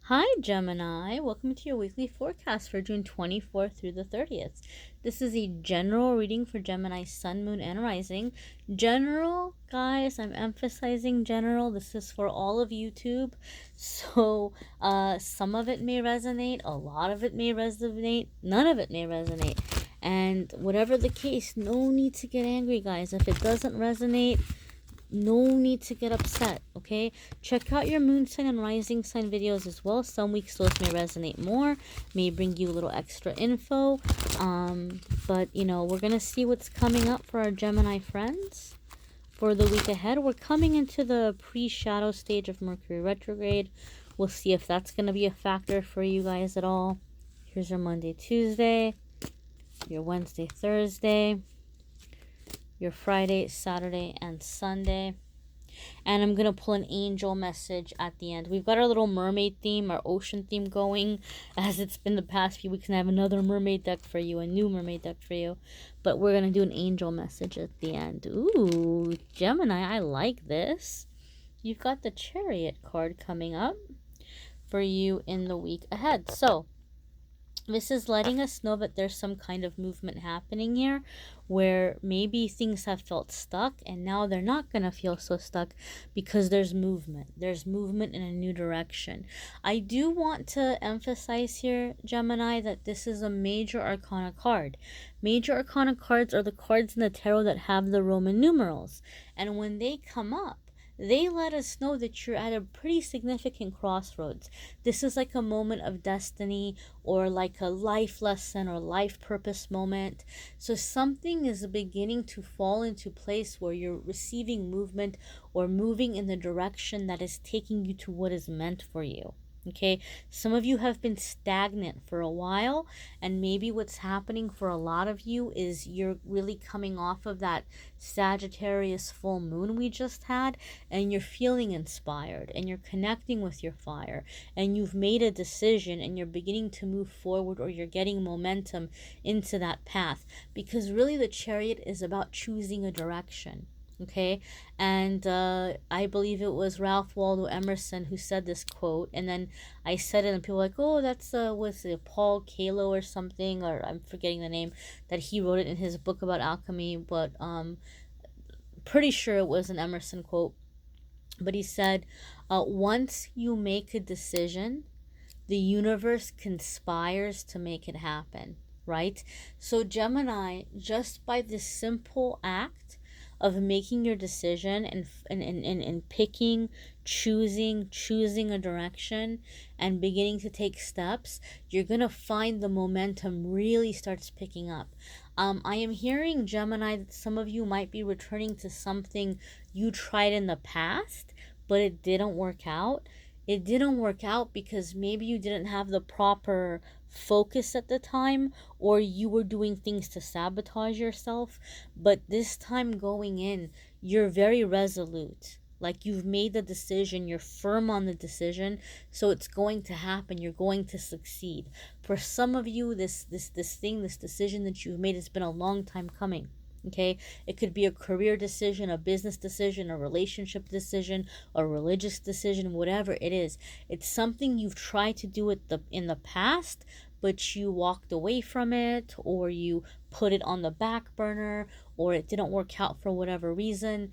Hi Gemini, welcome to your weekly forecast for June 24th through the 30th. This is a general reading for Gemini Sun, Moon, and Rising. General, guys, I'm emphasizing general. This is for all of YouTube. So some of it may resonate, a lot of it may resonate, none of it may resonate. And whatever the case, no need to get angry, guys. If it doesn't resonate, no need to get upset, okay? Check out your moon sign and rising sign videos as well. Some weeks those may resonate more, may bring you a little extra info. But you know, we're gonna see what's coming up for our Gemini friends for the week ahead. We're coming into the pre-shadow stage of Mercury retrograde. We'll see if that's gonna be a factor for you guys at all. Here's your Monday, Tuesday, your Wednesday, Thursday, your Friday, Saturday, and Sunday. And I'm going to pull an angel message at the end. We've got our little mermaid theme, our ocean theme going, as it's been the past few weeks. And I have another mermaid deck for you, a new mermaid deck for you. But we're going to do an angel message at the end. Ooh, Gemini, I like this. You've got the Chariot card coming up for you in the week ahead. So this is letting us know that there's some kind of movement happening here where maybe things have felt stuck and now they're not going to feel so stuck because there's movement. There's movement in a new direction. I do want to emphasize here, Gemini, that this is a major arcana card. Major arcana cards are the cards in the tarot that have the Roman numerals. And when they come up, they let us know that you're at a pretty significant crossroads. This is like a moment of destiny or like a life lesson or life purpose moment. So something is beginning to fall into place where you're receiving movement or moving in the direction that is taking you to what is meant for you. Okay, some of you have been stagnant for a while, and maybe what's happening for a lot of you is you're really coming off of that Sagittarius full moon we just had, and you're feeling inspired and you're connecting with your fire and you've made a decision and you're beginning to move forward, or you're getting momentum into that path, because really the Chariot is about choosing a direction. Okay, and I believe it was Ralph Waldo Emerson who said this quote, and then I said it and people were like, oh, that's what's it, Paul Kalo or something, or I'm forgetting the name, that he wrote it in his book about alchemy, but pretty sure it was an Emerson quote. But he said, once you make a decision, the universe conspires to make it happen, right? So Gemini, just by this simple act of making your decision and picking, choosing a direction and beginning to take steps, you're going to find the momentum really starts picking up. I am hearing, Gemini, that some of you might be returning to something you tried in the past, but it didn't work out. It didn't work out because maybe you didn't have the proper focus at the time, or you were doing things to sabotage yourself. But this time going in, you're very resolute. Like, you've made the decision, you're firm on the decision, so it's going to happen. You're going to succeed. For some of you, this decision that you've made has been a long time coming. Okay, it could be a career decision, a business decision, a relationship decision, a religious decision, whatever it is. It's something you've tried to do in the past, but you walked away from it, or you put it on the back burner, or it didn't work out for whatever reason,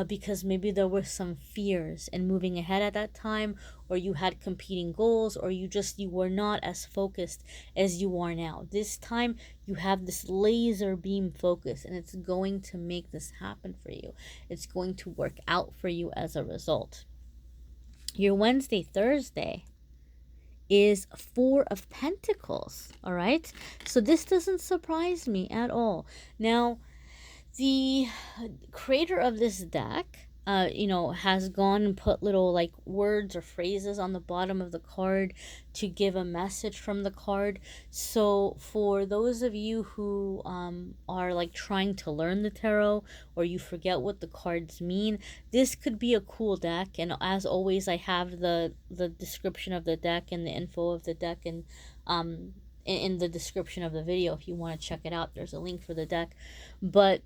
because maybe there were some fears in moving ahead at that time, or you had competing goals, or you were not as focused as you are now. This time you have this laser beam focus, and it's going to make this happen for you. It's going to work out for you as a result. Your Wednesday, Thursday is Four of Pentacles, all right? So this doesn't surprise me at all. Now, the creator of this deck, has gone and put little like words or phrases on the bottom of the card to give a message from the card. So for those of you who are like trying to learn the tarot, or you forget what the cards mean, this could be a cool deck. And as always, I have the description of the deck and the info of the deck and in the description of the video if you want to check it out. There's a link for the deck. But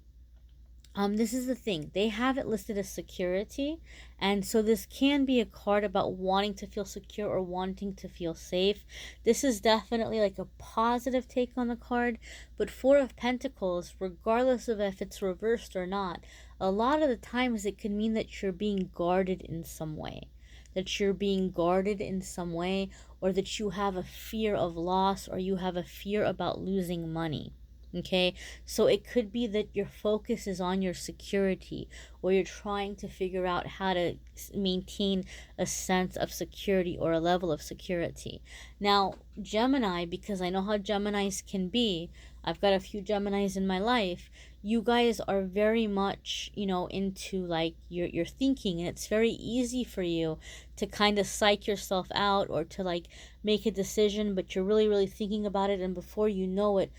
This is the thing. They have it listed as security. And so this can be a card about wanting to feel secure or wanting to feel safe. This is definitely like a positive take on the card. But Four of Pentacles, regardless of if it's reversed or not, a lot of the times it can mean that you're being guarded in some way. That you're being guarded in some way, or that you have a fear of loss, or you have a fear about losing money. Okay, so it could be that your focus is on your security, or you're trying to figure out how to maintain a sense of security or a level of security. Now, Gemini, because I know how Geminis can be, I've got a few Geminis in my life. You guys are very much, into like your thinking, and it's very easy for you to kind of psych yourself out or to like make a decision, but you're really, really thinking about it, and before you know it,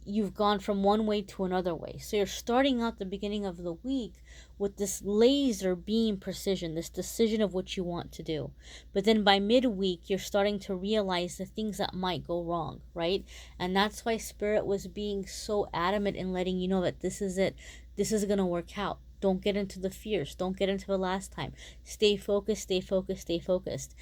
you've gone from one way to another way. So you're starting out the beginning of the week with this laser beam precision, this decision of what you want to do. But then by midweek, you're starting to realize the things that might go wrong, right? And that's why Spirit was being so adamant in letting you know that this is it. This is going to work out. Don't get into the fears. Don't get into the last time. Stay focused, stay focused, stay focused.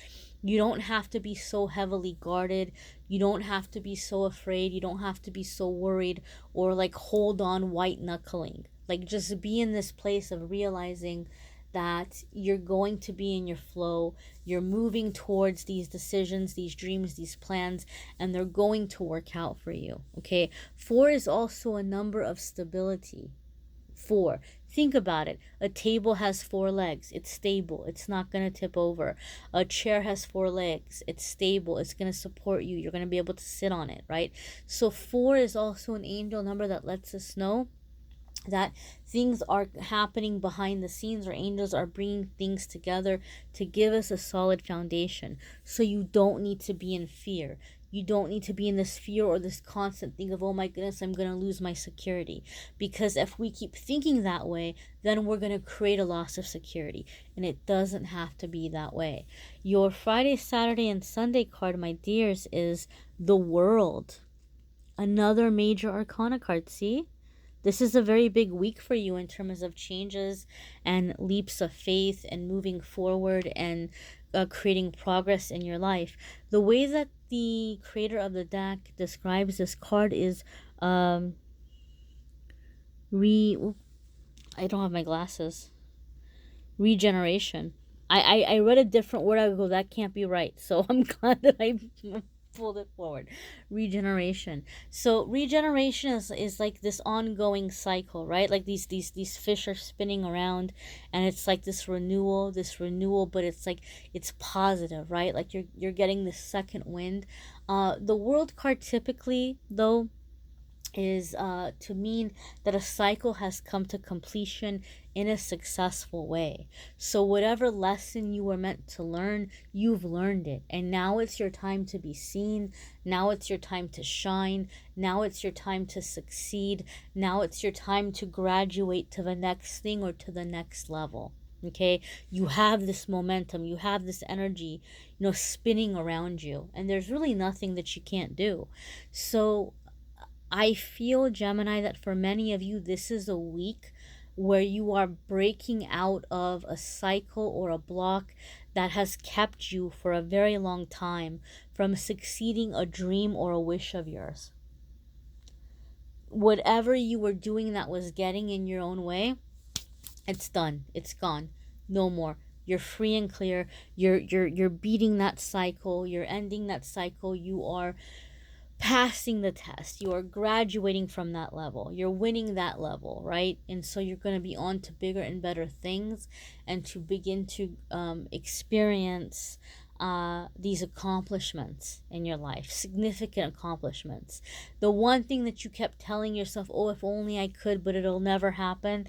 You don't have to be so heavily guarded. You don't have to be so afraid. You don't have to be so worried or like hold on white knuckling. Like just be in this place of realizing that you're going to be in your flow. You're moving towards these decisions, these dreams, these plans, and they're going to work out for you. Okay. 4 is also a number of stability. 4. Think about it. A table has 4 legs. It's stable. It's not going to tip over. A chair has 4 legs. It's stable. It's going to support you. You're going to be able to sit on it, right? So 4 is also an angel number that lets us know that things are happening behind the scenes, or angels are bringing things together to give us a solid foundation. So you don't need to be in fear. You don't need to be in this fear or this constant thing of, oh my goodness, I'm going to lose my security. Because if we keep thinking that way, then we're going to create a loss of security. And it doesn't have to be that way. Your Friday, Saturday, and Sunday card, my dears, is the World. Another major arcana card, see? This is a very big week for you in terms of changes and leaps of faith and moving forward and creating progress in your life. The way that the creator of the deck describes this card is I don't have my glasses. Regeneration. I read a different word. I go, that can't be right. So I'm glad that I pulled it forward. Regeneration. So regeneration is like this ongoing cycle, right? Like these fish are spinning around, and it's like this renewal, but it's like it's positive, right? Like you're getting this second wind. The World card typically, though, is to mean that a cycle has come to completion in a successful way. So whatever lesson you were meant to learn, you've learned it, and now it's your time to be seen. Now it's your time to shine. Now it's your time to succeed. Now it's your time to graduate to the next thing or to the next level. Okay, you have this momentum, you have this energy, spinning around you, and there's really nothing that you can't do. So I feel, Gemini, that for many of you, this is a week where you are breaking out of a cycle or a block that has kept you for a very long time from succeeding a dream or a wish of yours. Whatever you were doing that was getting in your own way, it's done. It's gone. No more. You're free and clear. You're beating that cycle. You're ending that cycle. You are passing the test. You are graduating from that level. You're winning that level, right? And so you're going to be on to bigger and better things, and to begin to experience these accomplishments in your life, significant accomplishments. The one thing that you kept telling yourself, oh, if only I could, but it'll never happen,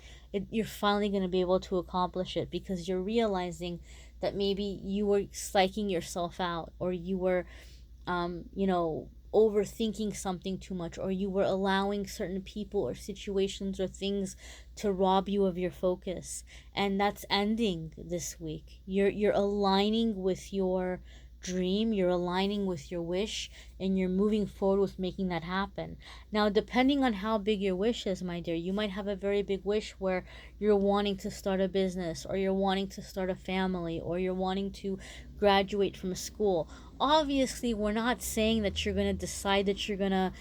you're finally going to be able to accomplish it, because you're realizing that maybe you were psyching yourself out, or you were overthinking something too much, or you were allowing certain people or situations or things to rob you of your focus. And that's ending this week. You're aligning with your dream, you're aligning with your wish, and you're moving forward with making that happen. Now, depending on how big your wish is, my dear, you might have a very big wish where you're wanting to start a business, or you're wanting to start a family, or you're wanting to graduate from school. Obviously, we're not saying that you're going to decide that you're going to,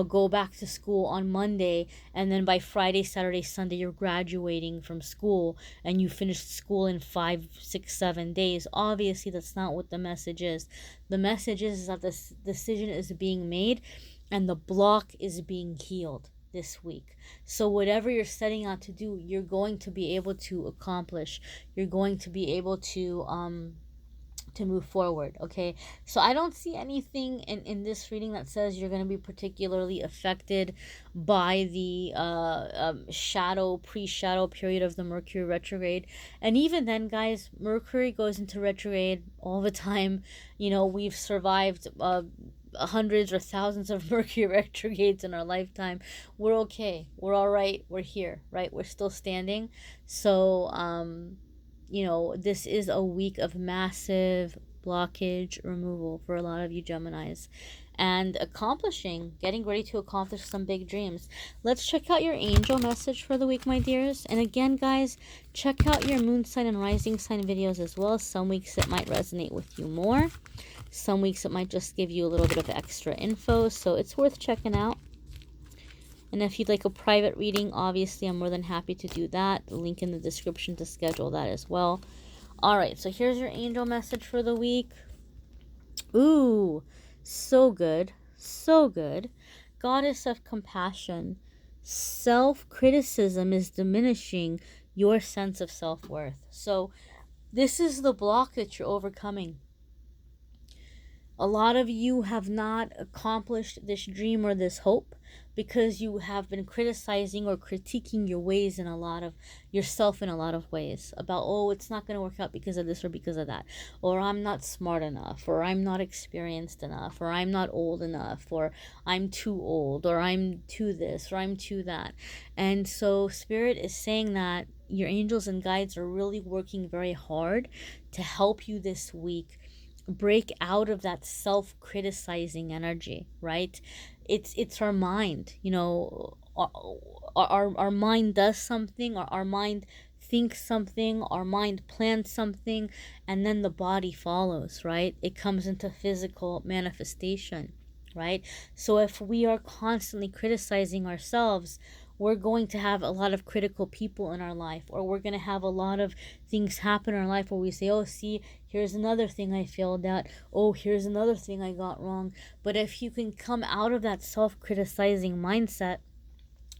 go back to school on Monday, and then by Friday, Saturday, Sunday, you're graduating from school and you finished school in 5, 6, 7 days. Obviously, that's not what the message is. The message is that this decision is being made and the block is being healed this week. So whatever you're setting out to do, you're going to be able to accomplish. You're going to be able to move forward. Okay, so I don't see anything in this reading that says you're going to be particularly affected by the pre-shadow period of the Mercury retrograde. And even then, guys, Mercury goes into retrograde all the time. We've survived hundreds or thousands of Mercury retrogrades in our lifetime. We're okay, we're all right, we're here, right? We're still standing. So this is a week of massive blockage removal for a lot of you Geminis, and getting ready to accomplish some big dreams. Let's check out your angel message for the week, my dears. And again, guys, check out your moon sign and rising sign videos as well. Some weeks it might resonate with you more. Some weeks it might just give you a little bit of extra info, so it's worth checking out. And if you'd like a private reading, obviously I'm more than happy to do that. The link in the description to schedule that as well. All right, so here's your angel message for the week. Ooh, so good, so good. Goddess of compassion. Self-criticism is diminishing your sense of self-worth. So this is the block that you're overcoming. A lot of you have not accomplished this dream or this hope because you have been criticizing or critiquing your ways in a lot of yourself in a lot of ways about, oh, it's not going to work out because of this or because of that, or I'm not smart enough, or I'm not experienced enough, or I'm not old enough, or I'm too old, or I'm too this, or I'm too that. And so Spirit is saying that your angels and guides are really working very hard to help you this week break out of that self-criticizing energy, right? It's our mind, our mind does something, or our mind thinks something, our mind plans something, and then the body follows, right? It comes into physical manifestation, right? So if we are constantly criticizing ourselves, we're going to have a lot of critical people in our life, or we're going to have a lot of things happen in our life where we say, oh, see, here's another thing I failed at. Oh, here's another thing I got wrong. But if you can come out of that self-criticizing mindset,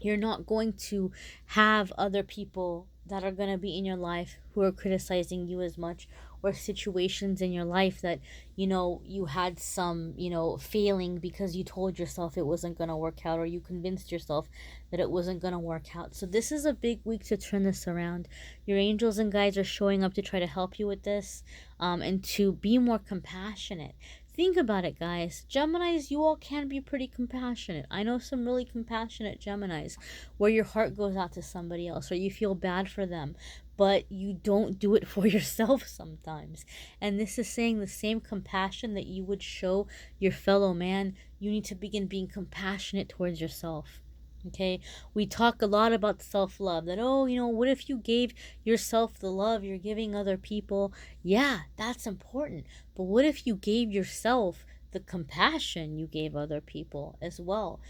you're not going to have other people that are going to be in your life who are criticizing you as much, or situations in your life that you had some failing because you told yourself it wasn't going to work out, or you convinced yourself that it wasn't going to work out. So this is a big week to turn this around. Your angels and guides are showing up to try to help you with this, and to be more compassionate. Think about it, guys. Geminis, you all can be pretty compassionate. I know some really compassionate Geminis where your heart goes out to somebody else, or you feel bad for them, but you don't do it for yourself sometimes. And this is saying the same compassion that you would show your fellow man, you need to begin being compassionate towards yourself. Okay, we talk a lot about self-love, that, oh, what if you gave yourself the love you're giving other people? Yeah, that's important. But what if you gave yourself the compassion you gave other people as well?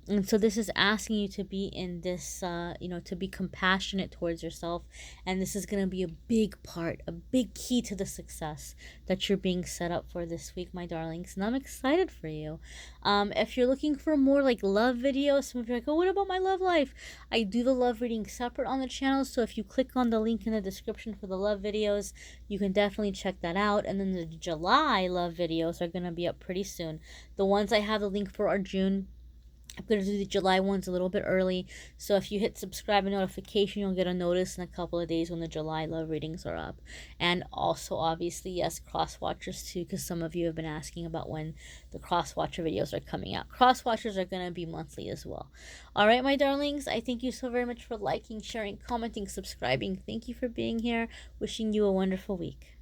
And so this is asking you to be in this, to be compassionate towards yourself. And this is going to be a big part, a big key to the success that you're being set up for this week, my darlings. And I'm excited for you. If you're looking for more like love videos, some of you are like, oh, what about my love life? I do the love reading separate on the channel. So if you click on the link in the description for the love videos, you can definitely check that out. And then the July love videos are going to be up pretty soon. The ones I have the link for are June. I'm going to do the July ones a little bit early. So if you hit subscribe and notification, you'll get a notice in a couple of days when the July love readings are up. And also, obviously, yes, CrossWatchers too, because some of you have been asking about when the CrossWatcher videos are coming out. CrossWatchers are going to be monthly as well. All right, my darlings, I thank you so very much for liking, sharing, commenting, subscribing. Thank you for being here. Wishing you a wonderful week.